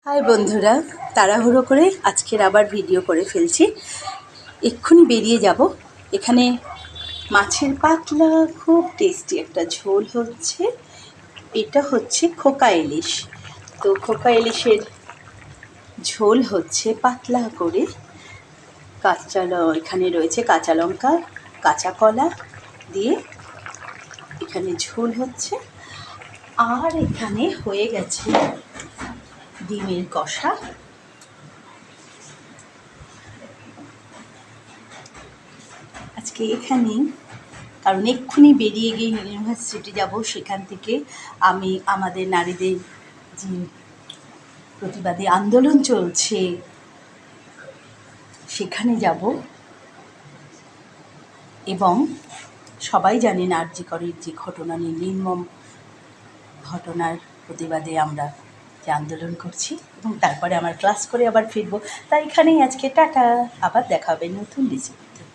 High বন্ধুরা, তাড়াহুড়ো করে আজকের আবার ভিডিও করে ফেলছি। এক্ষুনি বেরিয়ে যাব। এখানে মাছের পাতলা খুব টেস্টি একটা ঝোল হচ্ছে। এটা হচ্ছে খোকা ইলিশ। তো খোকা ইলিশের ঝোল হচ্ছে পাতলা করে। এখানে রয়েছে কাঁচা লঙ্কা, কাঁচা কলা দিয়ে এখানে ঝোল হচ্ছে। আর এখানে হয়ে গেছে ডিমের কষা। আজকে এখানেই, কারণ এক্ষুনি বেরিয়ে গিয়ে ইউনিভার্সিটি যাব। সেখান থেকে আমি আমাদের নারীদের যে প্রতিবাদী আন্দোলন চলছে সেখানে যাব। এবং সবাই জানেন আরজি করের যে ঘটনা, নির্মম ঘটনার প্রতিবাদে আমরা যে আন্দোলন করছি, এবং তারপরে আমার ক্লাস করে আবার ফিরবো। তাই এখানেই আজকে টাটা, আবার দেখা হবে নতুন রেসিপি।